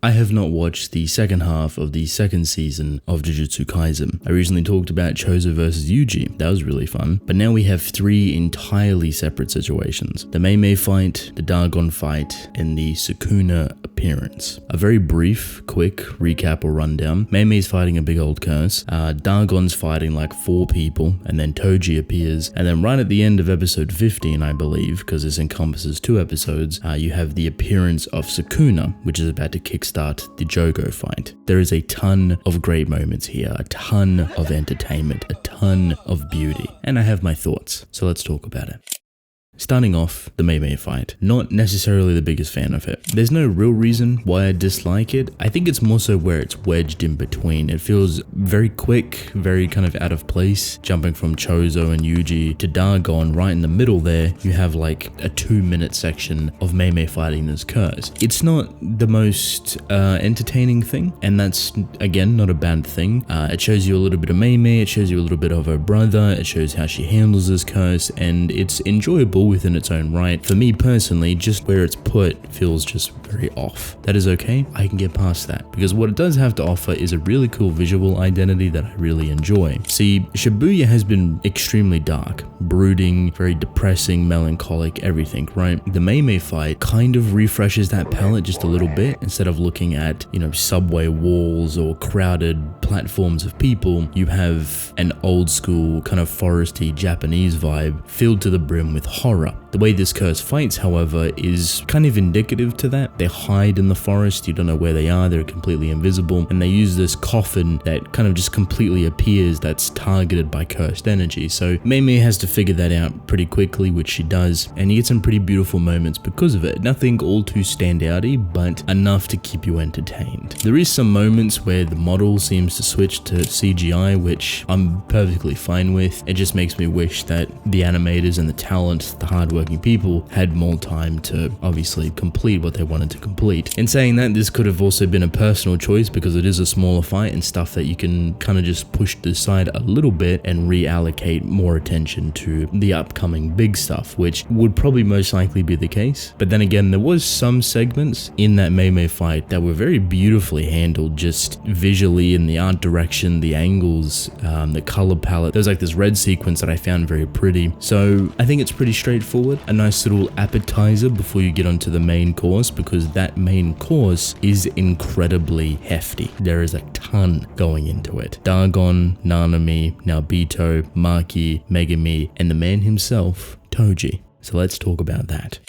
I have not watched the second half of the second season of Jujutsu Kaisen. I recently talked about Toji vs Yuji. That was really fun. But now we have 3 entirely separate situations. The Mei fight, the Dagon fight, and the Sukuna appearance. A very brief, quick recap or rundown. Mei's fighting a big old curse. Dagon's fighting like 4 people, and then Toji appears. And then right at the end of episode 15, I believe, because this encompasses 2 episodes, you have the appearance of Sukuna, which is about to kickstart the Jogo fight. There is a ton of great moments here, a ton of entertainment, a ton of beauty, and I have my thoughts, so let's talk about it. Starting off, the Mei fight. Not necessarily the biggest fan of it. There's no real reason why I dislike it. I think it's more so where it's wedged in between. It feels very quick, very kind of out of place. Jumping from Chozo and Yuji to Dagon, right in the middle there, you have like a 2-minute section of Mei fighting this curse. It's not the most entertaining thing, and that's, again, not a bad thing. It shows you a little bit of Mei, it shows you a little bit of her brother, it shows how she handles this curse, and it's enjoyable within its own right. For me personally, just where it's put feels just very off. That is okay, I can get past that, because what it does have to offer is a really cool visual identity that I really enjoy. See, Shibuya has been extremely dark, brooding, very depressing, melancholic, everything, right? The Mei fight kind of refreshes that palette just a little bit. Instead of looking at, subway walls or crowded platforms of people, you have an old school kind of foresty Japanese vibe filled to the brim with horror. The way this curse fights, however, is kind of indicative to that. They hide in the forest, you don't know where they are, they're completely invisible, and they use this coffin that kind of just completely appears that's targeted by cursed energy. So Mei has to figure that out pretty quickly, which she does, and you get some pretty beautiful moments because of it. Nothing all too standouty, but enough to keep you entertained. There is some moments where the model seems to switch to CGI, which I'm perfectly fine with. It just makes me wish that the animators and the talent, the hardworking people, had more time to obviously complete what they wanted to complete. In saying that, this could have also been a personal choice because it is a smaller fight and stuff that you can kind of just push to the side a little bit and reallocate more attention to the upcoming big stuff, which would probably most likely be the case. But then again, there was some segments in that Mei fight that were very beautifully handled, just visually, in the art direction, the angles, the color palette. There's like this red sequence that I found very pretty. So I think it's pretty straightforward, a nice little appetizer before you get onto the main course, because that main course is incredibly hefty. There is a ton going into it. Dagon, Nanami, Naobito, Maki, Megumi, and the man himself, Toji. So let's talk about that.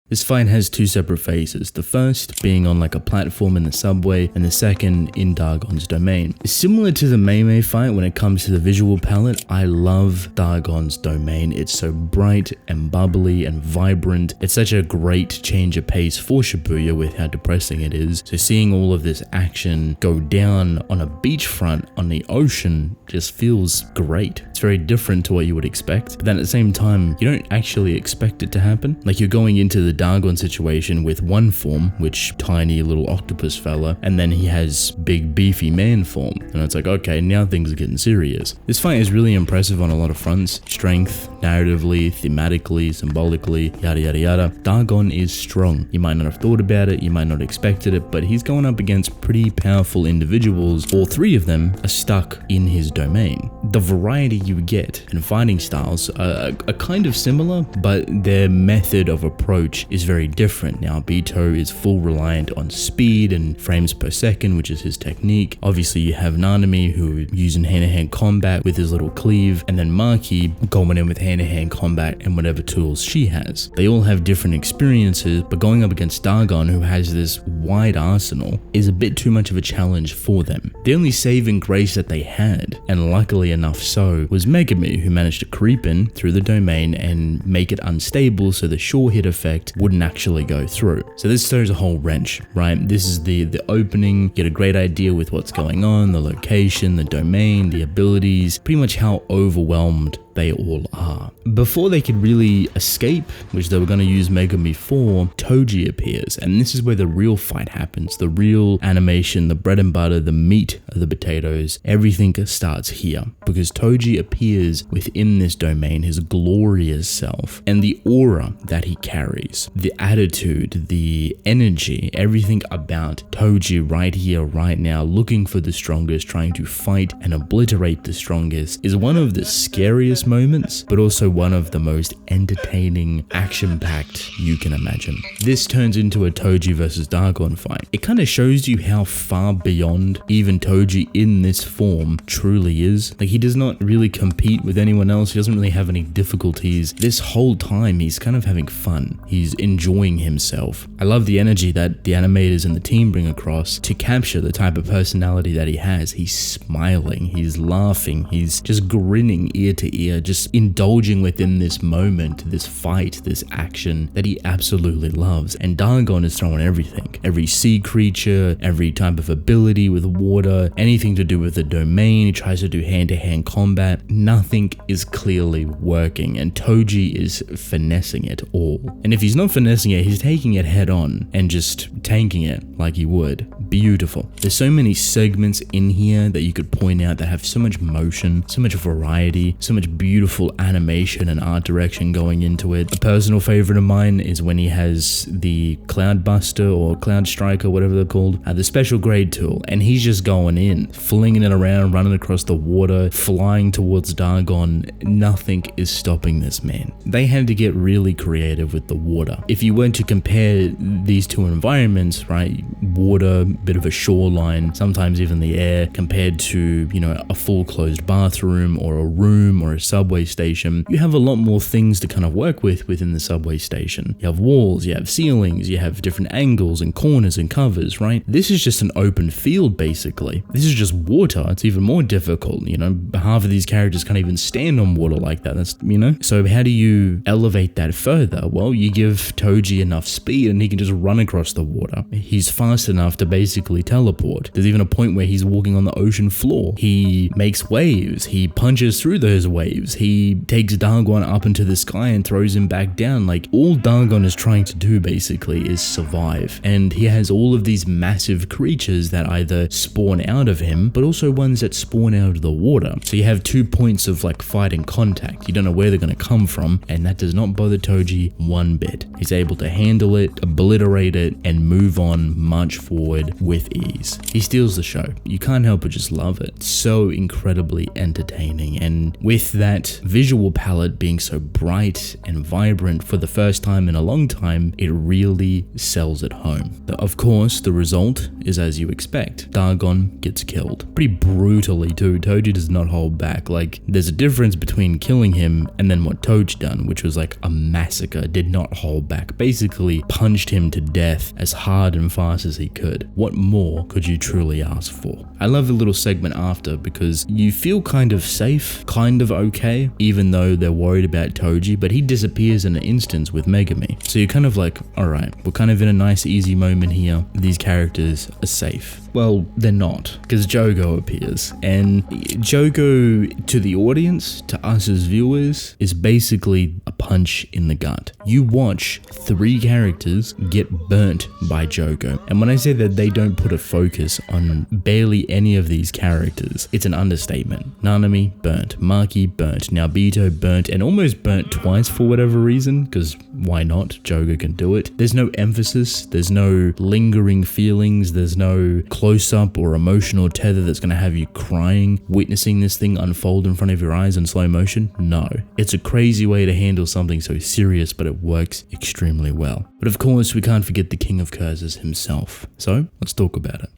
This fight has 2 separate phases, the first being on like a platform in the subway, and the second in Dagon's domain. Similar to the Mei fight when it comes to the visual palette, I love Dagon's domain. It's so bright and bubbly and vibrant. It's such a great change of pace for Shibuya with how depressing it is. So seeing all of this action go down on a beachfront on the ocean just feels great. It's very different to what you would expect, but then at the same time, you don't actually expect it to happen. Like, you're going into the Dagon situation with one form, which tiny little octopus fella, and then he has big beefy man form, and it's like, okay, now things are getting serious. This fight is really impressive on a lot of fronts: strength, narratively, thematically, symbolically, yada yada yada. Dagon is strong. You might not have thought about it, you might not have expected it, but he's going up against pretty powerful individuals. All 3 of them are stuck in his domain. The variety you get in fighting styles are kind of similar, but their method of approach is very different. Now, Naobito is full reliant on speed and frames per second, which is his technique. Obviously, you have Nanami, who using hand-to-hand combat with his little cleave, and then Maki going in with hand-to-hand combat and whatever tools she has. They all have different experiences, but going up against Dagon, who has this wide arsenal, is a bit too much of a challenge for them. The only saving grace that they had, and luckily enough so, was Megumi, who managed to creep in through the domain and make it unstable so the sure hit effect wouldn't actually go through. So this throws a whole wrench, right? This is the opening, get a great idea with what's going on, the location, the domain, the abilities, pretty much how overwhelmed they all are. Before they could really escape, which they were going to use Megami for, Toji appears, and this is where the real fight happens. The real animation, the bread and butter, the meat of the potatoes, everything starts here, because Toji appears within this domain, his glorious self, and the aura that he carries, the attitude, the energy, everything about Toji right here, right now, looking for the strongest, trying to fight and obliterate the strongest, is one of the scariest moments, but also one of the most entertaining, action-packed you can imagine. This turns into a Toji versus Dagon fight. It kind of shows you how far beyond even Toji in this form truly is. Like, he does not really compete with anyone else. He doesn't really have any difficulties. This whole time, he's kind of having fun. He's enjoying himself. I love the energy that the animators and the team bring across to capture the type of personality that he has. He's smiling, he's laughing, he's just grinning ear to ear, just indulging within this moment, this fight, this action that he absolutely loves. And Dagon is throwing everything. Every sea creature, every type of ability with water, anything to do with the domain. He tries to do hand-to-hand combat. Nothing is clearly working, and Toji is finessing it all. And if he's not finessing it, he's taking it head on and just tanking it like he would. Beautiful. There's so many segments in here that you could point out that have so much motion, so much variety, so much beautiful animation and art direction going into it. A personal favorite of mine is when he has the Cloud Buster or Cloud Striker, whatever they're called, the special grade tool, and he's just going in, flinging it around, running across the water, flying towards Dagon. Nothing is stopping this man. They had to get really creative with the water. If you were to compare these two environments, right, water, bit of a shoreline, sometimes even the air, compared to, you know, a full closed bathroom or a room or a subway station, you have a lot more things to kind of work with within the subway station. You have walls, you have ceilings, you have different angles and corners and covers, right? This is just an open field, basically. This is just water. It's even more difficult, you know, half of these characters can't even stand on water like that. That's, you know, so how do you elevate that further? Well, you give Toji enough speed and he can just run across the water. He's fast enough to basically teleport. There's even a point where he's walking on the ocean floor. He makes waves. He punches through those waves. He takes Dagon up into the sky and throws him back down. Like, all Dagon is trying to do basically is survive. And he has all of these massive creatures that either spawn out of him, but also ones that spawn out of the water. So you have 2 points of like fight and contact. You don't know where they're going to come from, and that does not bother Toji one bit. He's able to handle it, obliterate it, and move on, march forward with ease. He steals the show. You can't help but just love it. So incredibly entertaining, and with that visual palette being so bright and vibrant for the first time in a long time, it really sells it home. But of course, the result is as you expect. Dagon gets killed. Pretty brutally too. Toji does not hold back. Like, there's a difference between killing him and then what Toji done, which was like a massacre. Did not hold back. Basically punched him to death as hard and fast as he could. What more could you truly ask for? I love the little segment after because you feel kind of safe, kind of okay, even though they're worried about Toji, but he disappears in an instant with Megami. So you're kind of like, alright, we're kind of in a nice easy moment here. These characters are safe. Well, they're not, because Jogo appears, and Jogo, to the audience, to us as viewers, is basically a punch in the gut. You watch 3 characters get burnt by Jogo, and when I say that they don't put a focus on barely any of these characters, it's an understatement. Nanami burnt, Maki burnt, Naobito burnt, and almost burnt twice for whatever reason, because why not? Jogo can do it. There's no emphasis, there's no lingering feelings, there's no close-up or emotional tether that's going to have you crying, witnessing this thing unfold in front of your eyes in slow motion. No. It's a crazy way to handle something so serious, but it works extremely well. But of course, we can't forget the King of Curses himself. So, let's talk about it.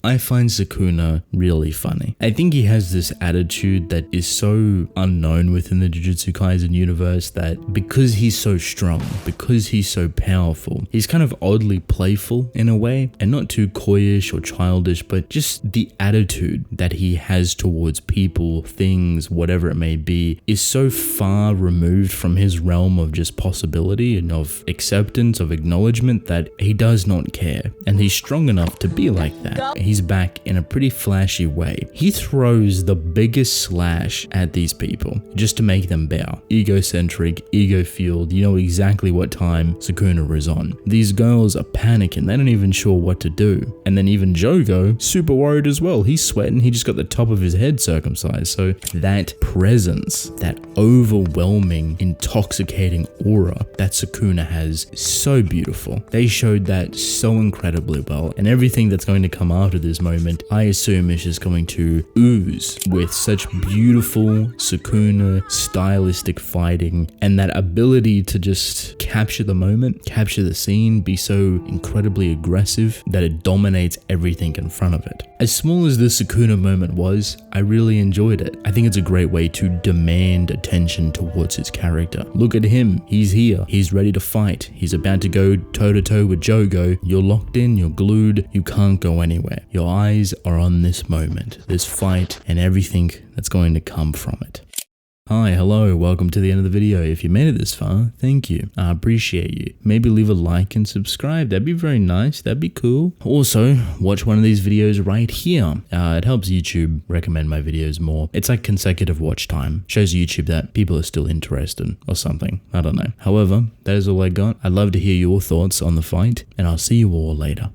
I find Sukuna really funny. I think he has this attitude that is so unknown within the Jujutsu Kaisen universe that because he's so strong, because he's so powerful, he's kind of oddly playful in a way, and not too coyish or childish, but just the attitude that he has towards people, things, whatever it may be, is so far removed from his realm of just possibility and of acceptance, of acknowledgement, that he does not care. And he's strong enough to be like that. He's he's back in a pretty flashy way. He throws the biggest slash at these people just to make them bow. Egocentric, ego-fueled, you know exactly what time Sukuna is on. These girls are panicking, they don't even sure what to do. And then even Jogo, super worried as well. He's sweating, he just got the top of his head circumcised. So that presence, that overwhelming, intoxicating aura that Sukuna has, is so beautiful. They showed that so incredibly well, and everything that's going to come after this moment, I assume is just going to ooze with such beautiful Sukuna stylistic fighting, and that ability to just capture the moment, capture the scene, be so incredibly aggressive that it dominates everything in front of it. As small as this Sukuna moment was, I really enjoyed it. I think it's a great way to demand attention towards his character. Look at him, he's here, he's ready to fight, he's about to go toe to toe with Jogo. You're locked in, you're glued, you can't go anywhere. Your eyes are on this moment, this fight, and everything that's going to come from it. Hi, hello, welcome to the end of the video. If you made it this far, thank you. I appreciate you. Maybe leave a like and subscribe. That'd be very nice. That'd be cool. Also, watch one of these videos right here. It helps YouTube recommend my videos more. It's like consecutive watch time. Shows YouTube that people are still interested or something. I don't know. However, that is all I got. I'd love to hear your thoughts on the fight, and I'll see you all later.